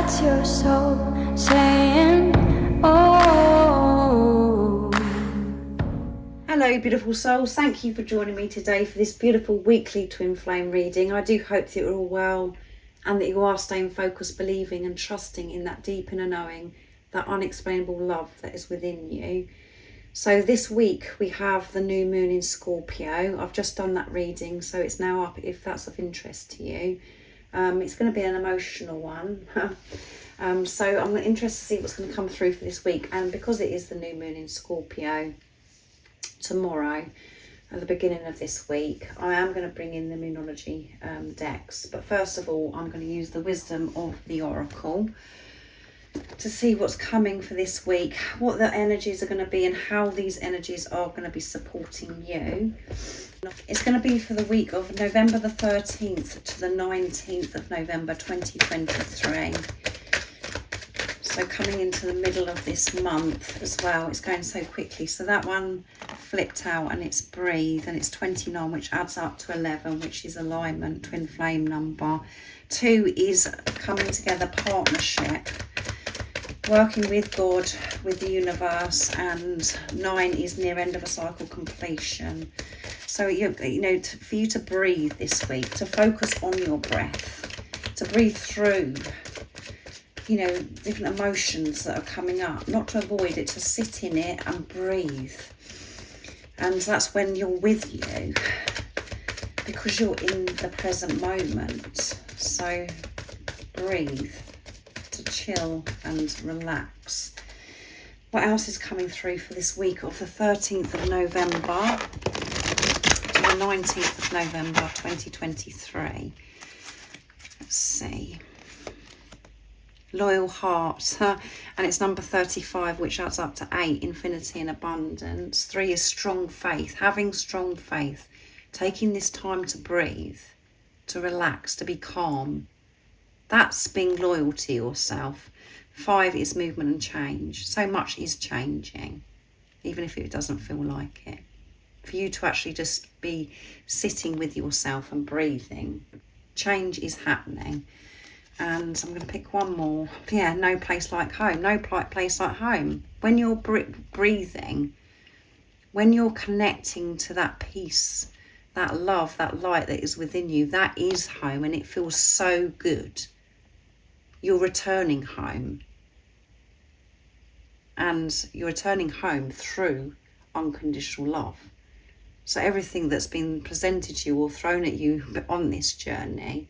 That's your soul saying, oh. Hello beautiful souls, thank you for joining me today for this beautiful weekly twin flame reading. I do hope that you're all well and that you are staying focused, believing and trusting in that deep inner knowing, that unexplainable love that is within you. So this week we have the new moon in Scorpio. I've just done that reading, so it's now up if that's of interest to you. It's going to be an emotional one. So I'm interested to see what's going to come through for this week. And because it is the new moon in Scorpio tomorrow, at the beginning of this week, I am going to bring in the Moonology decks. But first of all, I'm going to use the wisdom of the Oracle to see what's coming for this week, what the energies are going to be and how these energies are going to be supporting you. It's going to be for the week of November the 13th to the 19th of November 2023. So coming into the middle of this month as well, it's going so quickly. So that one flipped out and it's breathe and it's 29, which adds up to 11, which is alignment, twin flame number. 2 is coming together, partnership, working with God, with the universe, and 9 is near end of a cycle, completion. So you know, for you to breathe this week, to focus on your breath, to breathe through, you know, different emotions that are coming up, not to avoid it, to sit in it and breathe. And that's when you're with you, because you're in the present moment. So breathe, to chill and relax. What else is coming through for this week of the 13th of November to the 19th of November 2023? Let's see. Loyal heart, and it's number 35, which adds up to 8, infinity and abundance. 3 is strong faith, having strong faith, taking this time to breathe, to relax, to be calm. That's being loyal to yourself. 5 is movement and change. So much is changing, even if it doesn't feel like it. For you to actually just be sitting with yourself and breathing, change is happening. And I'm going to pick one more. Yeah, no place like home. No place like home. When you're breathing, when you're connecting to that peace, that love, that light that is within you, that is home, and it feels so good. You're returning home. And you're returning home through unconditional love. So everything that's been presented to you or thrown at you on this journey,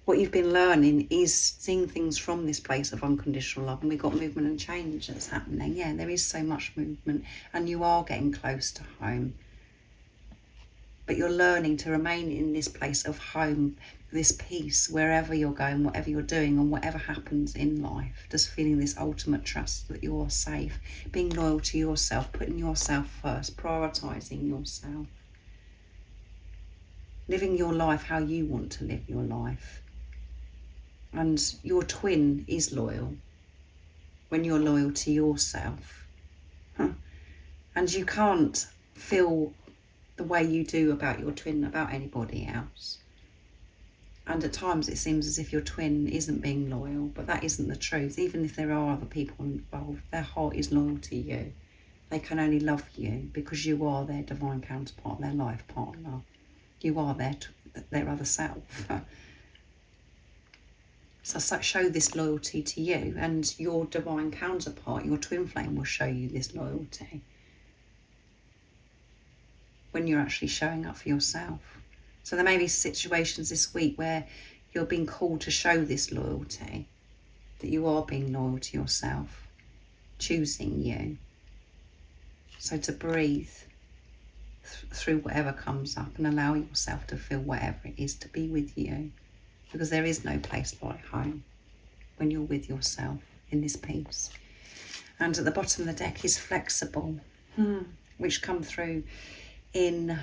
what you've been learning is seeing things from this place of unconditional love. And we've got movement and change that's happening. Yeah, there is so much movement and you are getting close to home. But you're learning to remain in this place of home, this peace, wherever you're going, whatever you're doing and whatever happens in life. Just feeling this ultimate trust that you're safe, being loyal to yourself, putting yourself first, prioritising yourself. Living your life how you want to live your life. And your twin is loyal when you're loyal to yourself. And you can't feel the way you do about your twin, about anybody else. And at times it seems as if your twin isn't being loyal, but that isn't the truth. Even if there are other people involved, their heart is loyal to you. They can only love you because you are their divine counterpart, their life partner. You are their other self. So show this loyalty to you, and your divine counterpart, your twin flame, will show you this loyalty when you're actually showing up for yourself. So there may be situations this week where you're being called to show this loyalty, that you are being loyal to yourself, choosing you. So to breathe through whatever comes up and allow yourself to feel whatever it is to be with you. Because there is no place like home when you're with yourself in this peace. And at the bottom of the deck is flexible, which come through in,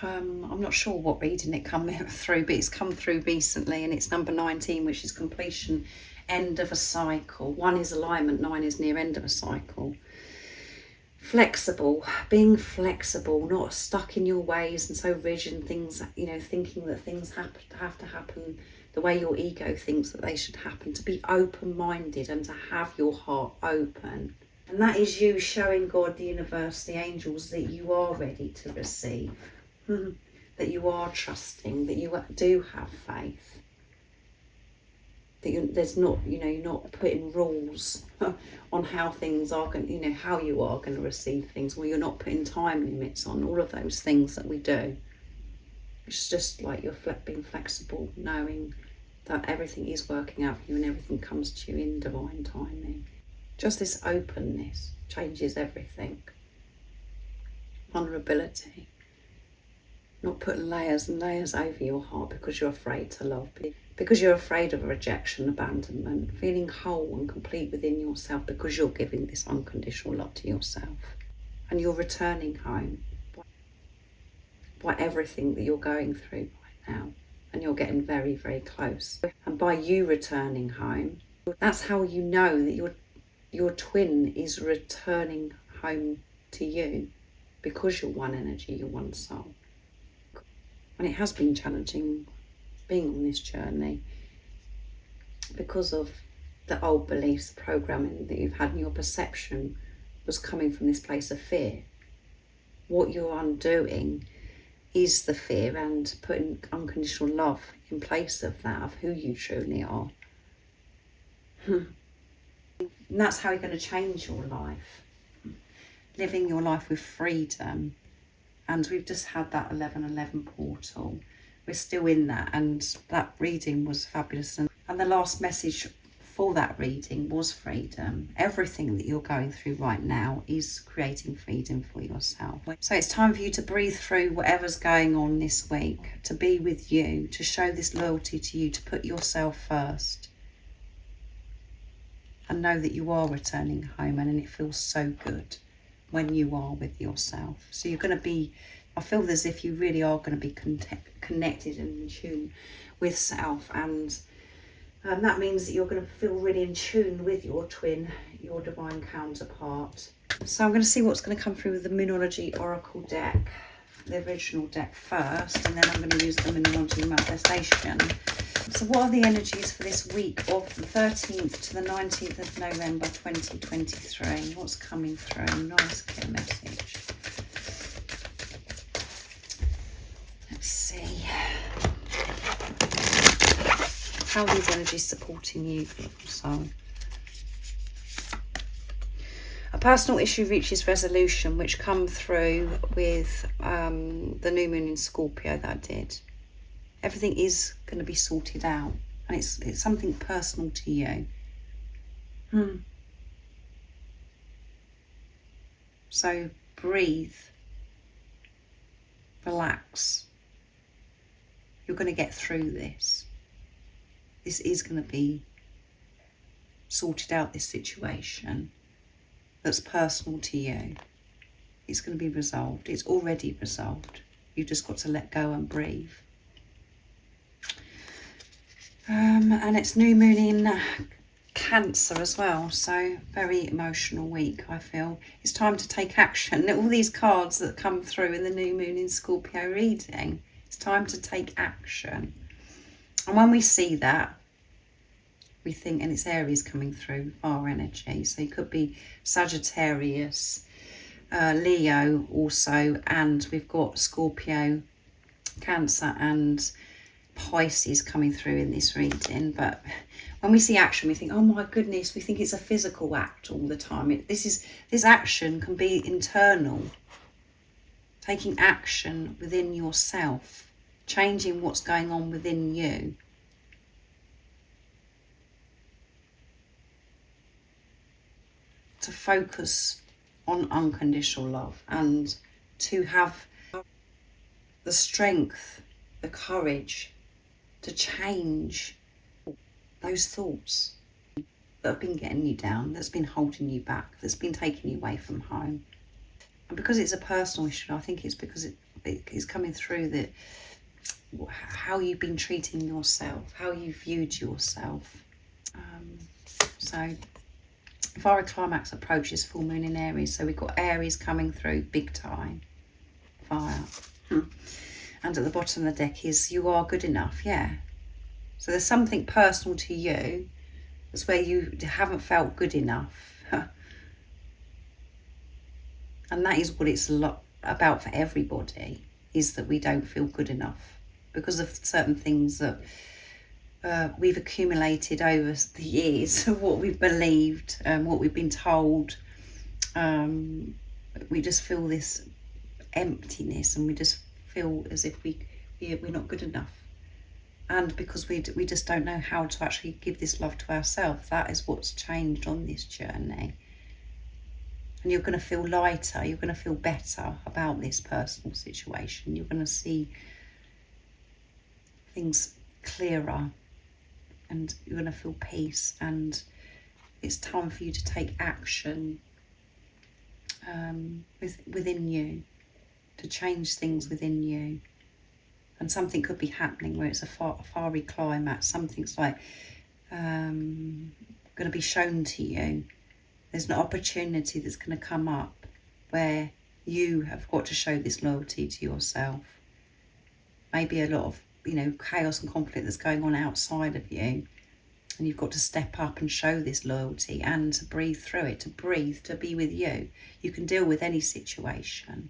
I'm not sure what reading it come through, but it's come through recently, and it's number 19, which is completion, end of a cycle. 1 is alignment, 9 is near end of a cycle. flexible, being flexible, not stuck in your ways and so rigid, things, you know, thinking that things have to happen the way your ego thinks that they should happen, to be open-minded and to have your heart open. And that is you showing God, the universe, the angels, that you are ready to receive, that you are trusting, that you do have faith, that there's not, you know, you're not putting rules on how things are going, you know, how you are going to receive things, or you're not putting time limits on all of those things that we do. It's just like you're being flexible, knowing that everything is working out for you and everything comes to you in divine timing. Just this openness changes everything. Vulnerability. Not putting layers and layers over your heart because you're afraid to love, because you're afraid of rejection, abandonment, feeling whole and complete within yourself because you're giving this unconditional love to yourself. And you're returning home by everything that you're going through right now. And you're getting very, very close. And by you returning home, that's how you know that your twin is returning home to you, because you're one energy, you're one soul. And it has been challenging being on this journey because of the old beliefs, the programming that you've had, and your perception was coming from this place of fear. What you're undoing is the fear and putting unconditional love in place of that, of who you truly are. And that's how you're going to change your life. Living your life with freedom. And we've just had that 11:11 portal. We're still in that, and that reading was fabulous. And the last message for that reading was freedom. Everything that you're going through right now is creating freedom for yourself. So it's time for you to breathe through whatever's going on this week, to be with you, to show this loyalty to you, to put yourself first. And know that you are returning home, and it feels so good when you are with yourself. So you're going to be, I feel as if you really are going to be connected and in tune with self, and that means that you're going to feel really in tune with your twin, your divine counterpart. So I'm going to see what's going to come through with the Moonology Oracle deck, the original deck first, and then I'm going to use the Moonology Manifestation. So what are the energies for this week of the 13th to the 19th of November 2023? What's coming through? Nice clear message. Let's see. How are these energies supporting you, beautiful soul? A personal issue reaches resolution, which come through with the new moon in Scorpio that I did. Everything is going to be sorted out, and it's something personal to you. So breathe, relax. You're going to get through this. This is going to be sorted out, this situation that's personal to you. It's going to be resolved. It's already resolved. You've just got to let go and breathe. And it's new moon in Cancer as well, so very emotional week, I feel. It's time to take action. All these cards that come through in the new moon in Scorpio reading, it's time to take action. And when we see that, we think, and it's Aries coming through, fire energy, so you could be Sagittarius, Leo also, and we've got Scorpio, Cancer and Pisces coming through in this reading. But when we see action, we think, oh my goodness, we think it's a physical act all the time. This action can be internal, taking action within yourself, changing what's going on within you. To focus on unconditional love and to have the strength, the courage to change those thoughts that have been getting you down, that's been holding you back, that's been taking you away from home. And because it's a personal issue, I think it's because it's coming through that how you've been treating yourself, how you viewed yourself. So Fiery climax approaches full moon in Aries. So we've got Aries coming through big time. Fire. And at the bottom of the deck is you are good enough. Yeah. So there's something personal to you. That's where you haven't felt good enough. And that is what it's about for everybody, is that we don't feel good enough because of certain things that we've accumulated over the years, what we've believed, what we've been told. We just feel this emptiness, and we just feel as if we're not good enough. And because we just don't know how to actually give this love to ourselves. That is what's changed on this journey. And you're going to feel lighter, you're going to feel better about this personal situation. You're going to see things clearer, and you're going to feel peace. And it's time for you to take action within you, to change things within you. And something could be happening where it's a fiery climax. Something's like going to be shown to you. There's an opportunity that's going to come up where you have got to show this loyalty to yourself. Maybe a lot of, chaos and conflict that's going on outside of you. And you've got to step up and show this loyalty and to breathe through it, to be with you. You can deal with any situation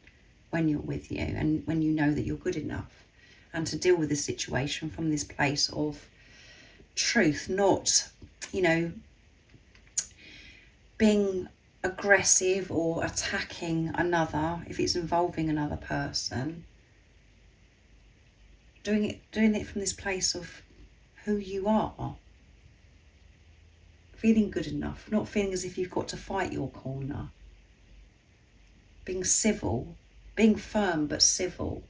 when you're with you and when you know that you're good enough. And to deal with the situation from this place of truth, not, being aggressive or attacking another if it's involving another person. Doing it from this place of who you are. Feeling good enough, not feeling as if you've got to fight your corner. Being civil, being firm but civil.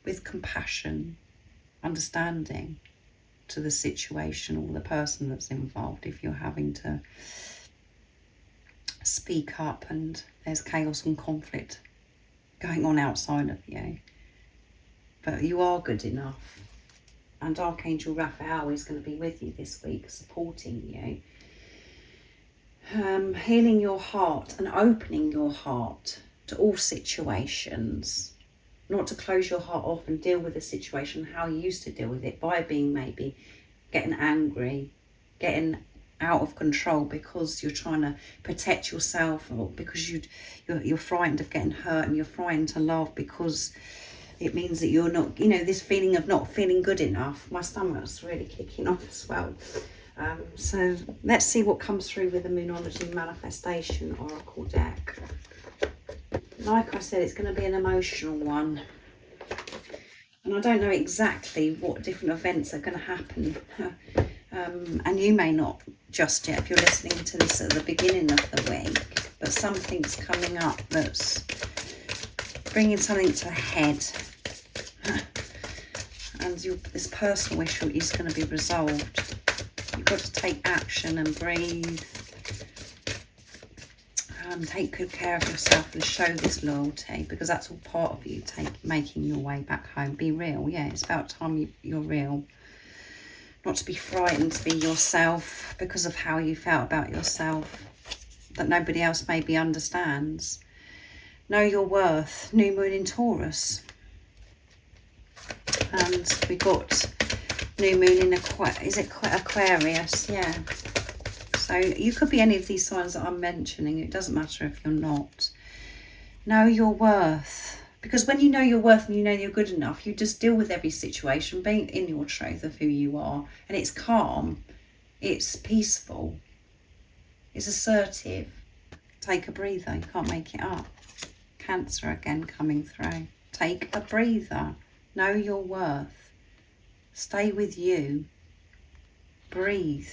With compassion, understanding to the situation or the person that's involved. If you're having to speak up and there's chaos and conflict going on outside of you. But you are good enough. And Archangel Raphael is going to be with you this week, supporting you. Healing your heart and opening your heart to all situations. Not to close your heart off and deal with the situation how you used to deal with it, by being maybe getting angry, getting out of control because you're trying to protect yourself, or because you're frightened of getting hurt, and you're frightened to love because it means that you're not, this feeling of not feeling good enough. My stomach's really kicking off as well. So let's see what comes through with the Moonology Manifestation Oracle deck. Like I said, it's going to be an emotional one. And I don't know exactly what different events are going to happen. And you may not just yet if you're listening to this at the beginning of the week. But something's coming up that's bringing something to a head. And this personal issue is going to be resolved. You've got to take action and breathe. Take good care of yourself and show this loyalty, because that's all part of you making your way back home. Be real. Yeah, it's about time you're real. Not to be frightened to be yourself because of how you felt about yourself that nobody else maybe understands. Know your worth. New moon in Taurus. And we got new moon in Aquarius? Yeah. So you could be any of these signs that I'm mentioning. It doesn't matter if you're not. Know your worth. Because when you know your worth and you know you're good enough, you just deal with every situation, being in your truth of who you are. And it's calm. It's peaceful. It's assertive. Take a breather. You can't make it up. Cancer again coming through. Take a breather. Know your worth. Stay with you. Breathe.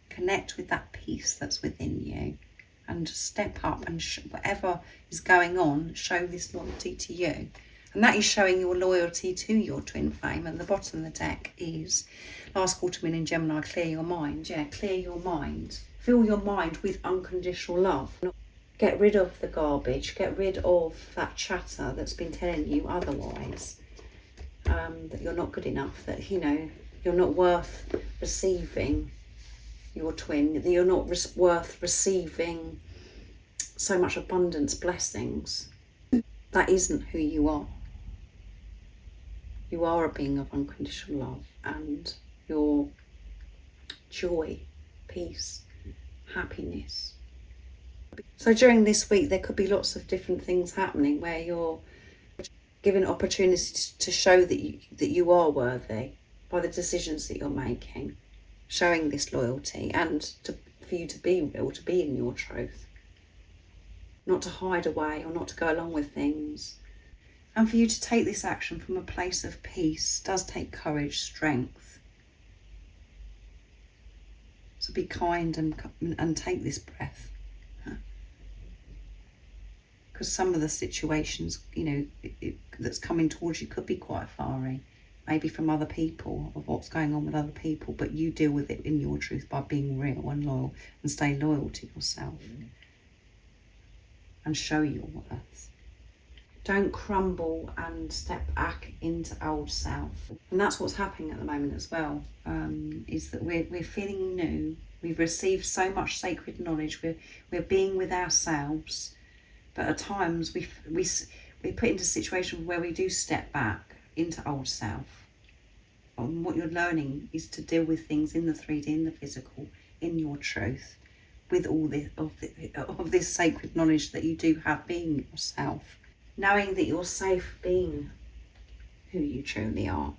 Connect with that peace that's within you, and step up and whatever is going on, show this loyalty to you. And that is showing your loyalty to your twin flame. And the bottom of the deck is last quarter moon in Gemini, clear your mind. Yeah, clear your mind. Fill your mind with unconditional love. Get rid of the garbage. Get rid of that chatter that's been telling you otherwise. That you're not good enough, that, you're you're not worth receiving your twin, that you're not worth receiving so much abundance, blessings. That isn't who you are. You are a being of unconditional love, and your joy, peace, happiness. So during this week, there could be lots of different things happening where you're given opportunities to show that you are worthy by the decisions that you're making, showing this loyalty, and for you to be real, to be in your truth, not to hide away or not to go along with things. And for you to take this action from a place of peace does take courage, strength. So be kind and take this breath. Because some of the situations, that's coming towards you could be quite fiery. Maybe from other people, of what's going on with other people. But you deal with it in your truth by being real and loyal and stay loyal to yourself. And show your worth. Don't crumble and step back into old self. And that's what's happening at the moment as well, is that we're feeling new. We've received so much sacred knowledge. We're being with ourselves. But at times we're put into a situation where we do step back into old self. And what you're learning is to deal with things in the 3D, in the physical, in your truth, with all this of this sacred knowledge that you do have, being yourself, knowing that you're safe being who you truly are.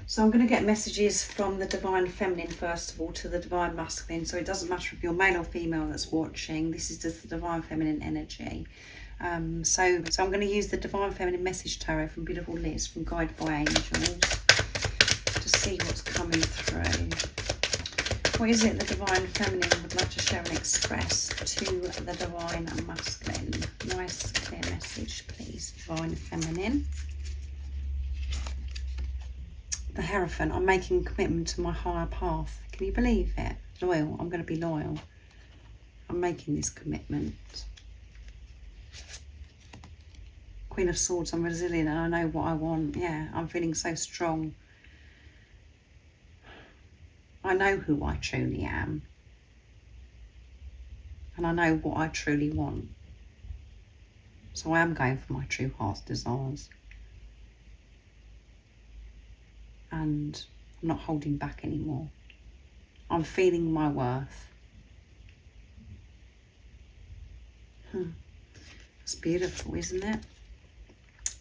So I'm going to get messages from the Divine Feminine first of all to the Divine Masculine. So it doesn't matter if you're male or female that's watching. This is just the Divine Feminine energy. So I'm going to use the Divine Feminine Message Tarot from beautiful Liz from Guided by Angels to see what's coming through. What is it the Divine Feminine would like to share and express to the Divine Masculine? Nice clear message, please, Divine Feminine. The Hierophant, I'm making a commitment to my higher path. Can you believe it? Loyal, I'm going to be loyal. I'm making this commitment. Queen of Swords, I'm resilient and I know what I want. Yeah, I'm feeling so strong. I know who I truly am. And I know what I truly want. So I am going for my true heart's desires. And I'm not holding back anymore. I'm feeling my worth. It's beautiful, isn't it?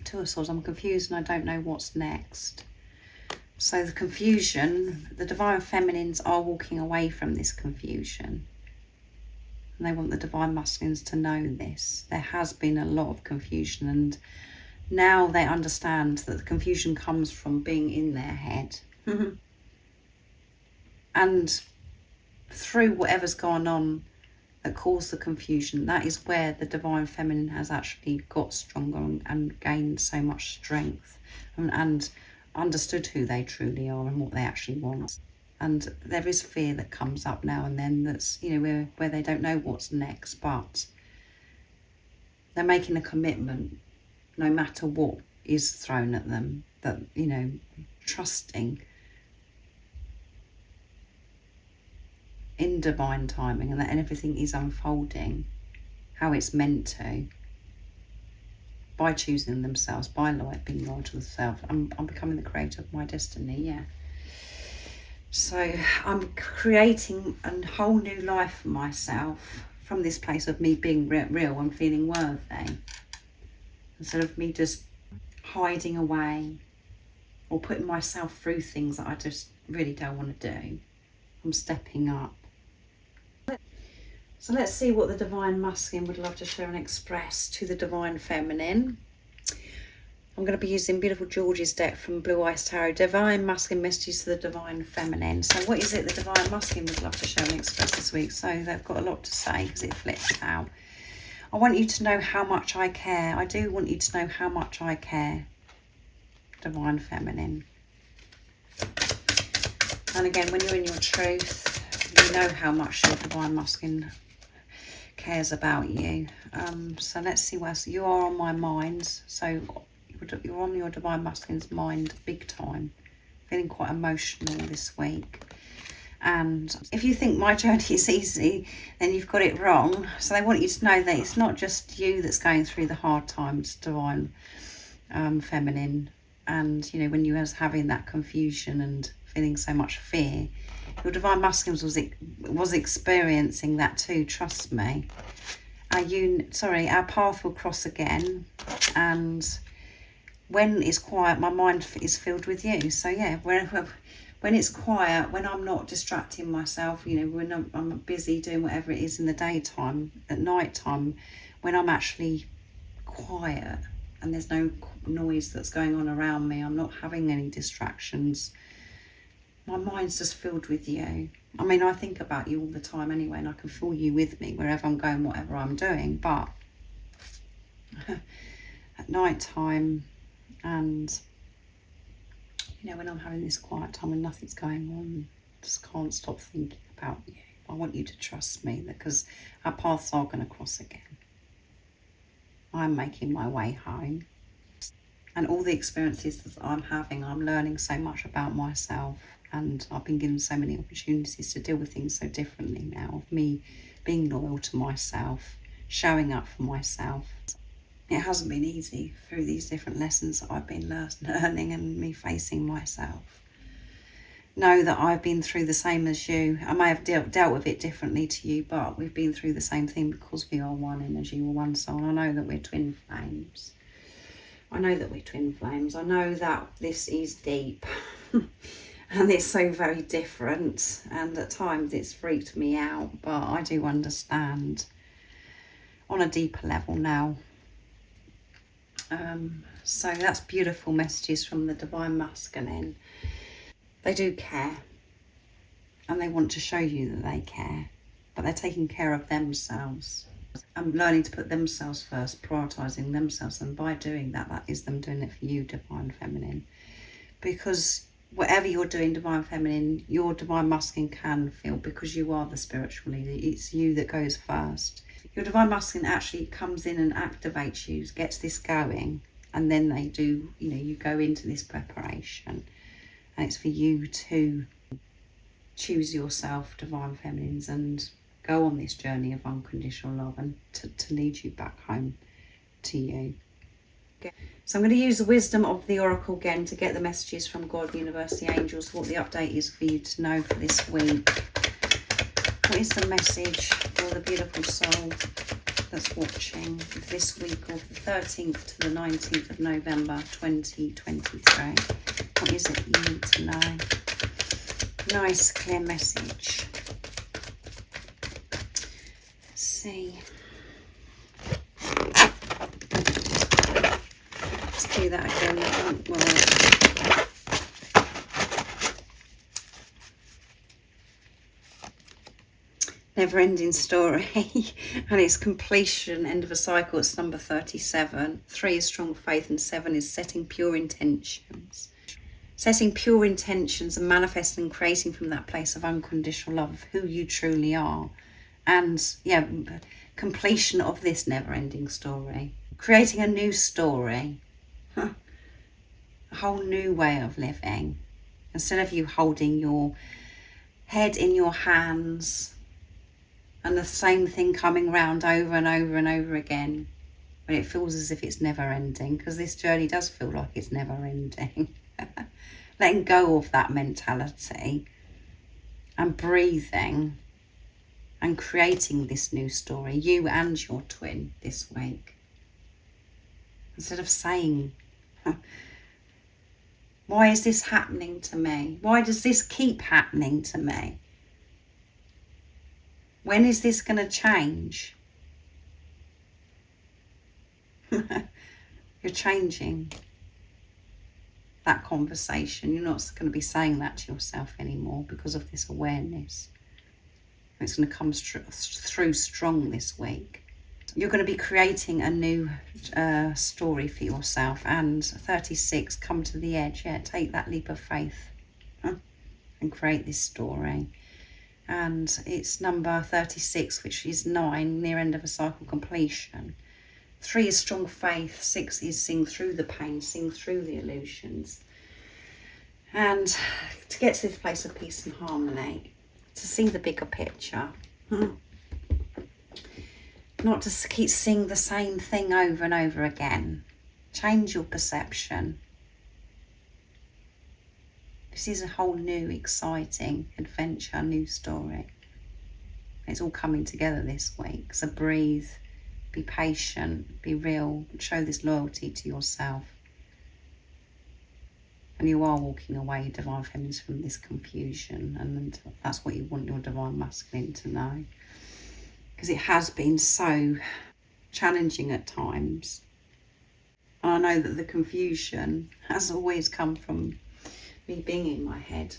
Two of Swords, I'm confused and I don't know what's next. So the confusion, the Divine Feminines are walking away from this confusion. And they want the Divine Masculines to know this. There has been a lot of confusion, and now they understand that the confusion comes from being in their head. And through whatever's gone on that caused the confusion, that is where the Divine Feminine has actually got stronger and gained so much strength and understood who they truly are and what they actually want. And there is fear that comes up now and then, that's, where they don't know what's next, but they're making a commitment no matter what is thrown at them, that, trusting in divine timing and that everything is unfolding how it's meant to, by choosing themselves, by being loyal to themselves. I'm becoming the creator of my destiny, yeah. So I'm creating a whole new life for myself from this place of me being real and feeling worthy. Instead of me just hiding away or putting myself through things that I just really don't want to do. I'm stepping up. So let's see what the Divine Masculine would love to share and express to the Divine Feminine. I'm going to be using beautiful George's deck from Blue Eyes Tarot. Divine Masculine messages to the Divine Feminine. So what is it the Divine Masculine would love to share and express this week? So they've got a lot to say because it flips out. I want you to know how much I care. I do want you to know how much I care. Divine Feminine. And again, when you're in your truth, you know how much your Divine Masculine cares about you. So let's see where else. You are on my mind. So you're on your Divine Masculine's mind big time. feeling quite emotional this week. And if you think my journey is easy, then you've got it wrong. So they want you to know that it's not just you that's going through the hard times, Divine Feminine. And, you know, when you was having that confusion and feeling so much fear, your Divine Masculine was experiencing that too, trust me. Our path will cross again. And when it's quiet, my mind is filled with you. So yeah, when it's quiet, when I'm not distracting myself, you know, when I'm busy doing whatever it is in the daytime, at night time, when I'm actually quiet and there's no noise that's going on around me, I'm not having any distractions, my mind's just filled with you. I mean, I think about you all the time anyway, and I can feel you with me wherever I'm going, whatever I'm doing. But at night time, and you know, when I'm having this quiet time and nothing's going on, just can't stop thinking about you. I want you to trust me, because our paths are going to cross again. I'm making my way home. And all the experiences that I'm having, I'm learning so much about myself. And I've been given so many opportunities to deal with things so differently now. Of me being loyal to myself, showing up for myself. It hasn't been easy through these different lessons that I've been learning and me facing myself. Know that I've been through the same as you. I may have dealt with it differently to you, but we've been through the same thing because we are one energy, we're one soul. I know that we're twin flames. I know that this is deep. And it's so very different. And at times it's freaked me out, but I do understand on a deeper level now. So that's beautiful messages from the Divine Masculine. They do care, and they want to show you that they care, but they're taking care of themselves and learning to put themselves first, prioritising themselves. And by doing that, that is them doing it for you, Divine Feminine. Because whatever you're doing, Divine Feminine, your Divine Masculine can feel, because you are the spiritual leader. It's you that goes first. Your Divine Masculine actually comes in and activates you, gets this going, and then they do, you know, you go into this preparation. And it's for you to choose yourself, Divine Feminines, and go on this journey of unconditional love, and to lead you back home to you. Okay. So I'm going to use the wisdom of the Oracle again to get the messages from God, the universe, the angels, what the update is for you to know for this week. What is the message for the beautiful soul that's watching this week of the 13th to the 19th of November 2023? What is it you need to know? Nice, clear message. Let's see. Let's do that again. That won't work. Never-ending story. And it's completion, end of a cycle. It's number 37. 3 is strong faith, and 7 is setting pure intentions. Setting pure intentions and manifesting and creating from that place of unconditional love of who you truly are. And yeah, completion of this never-ending story. Creating a new story. A whole new way of living. Instead of you holding your head in your hands and the same thing coming round over and over and over again, but it feels as if it's never ending, because this journey does feel like it's never ending. Letting go of that mentality and breathing and creating this new story, you and your twin, this week. Instead of saying, why is this happening to me? Why does this keep happening to me? When is this going to change? You're changing that conversation. You're not going to be saying that to yourself anymore because of this awareness. It's going to come through strong this week. You're going to be creating a new story for yourself. And 36, come to the edge. Yeah, take that leap of faith and create this story. And it's number 36, which is 9, near end of a cycle completion. 3 is strong faith. 6 is sing through the pain, sing through the illusions. And to get to this place of peace and harmony, to see the bigger picture. Not to keep seeing the same thing over and over again. Change your perception. This is a whole new, exciting adventure, new story. It's all coming together this week. So breathe, be patient, be real, show this loyalty to yourself. And you are walking away, Divine Feminines, from this confusion. And that's what you want your Divine Masculine to know. Because it has been so challenging at times. And I know that the confusion has always come from me being in my head,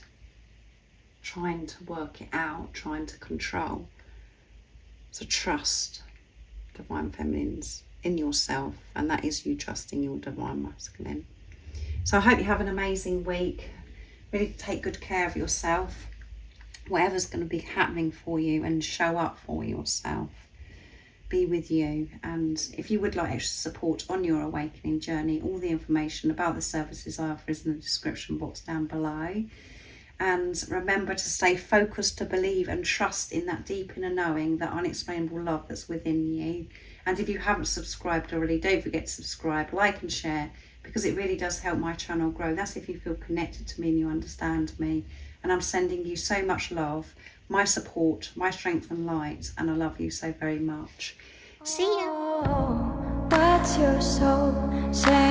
trying to work it out, trying to control. So trust, Divine Feminines, in yourself, and that is you trusting your Divine Masculine. So I hope you have an amazing week. Really take good care of yourself, whatever's going to be happening for you, and show up for yourself. Be with you. And if you would like extra support on your awakening journey, all the information about the services I offer is in the description box down below. And remember to stay focused, to believe and trust in that deep inner knowing, that unexplainable love that's within you. And if you haven't subscribed already, don't forget to subscribe, like and share, because it really does help my channel grow. That's if you feel connected to me and you understand me. And I'm sending you so much love, my support, my strength and light, and I love you so very much. See ya. Oh, what's your soul saying?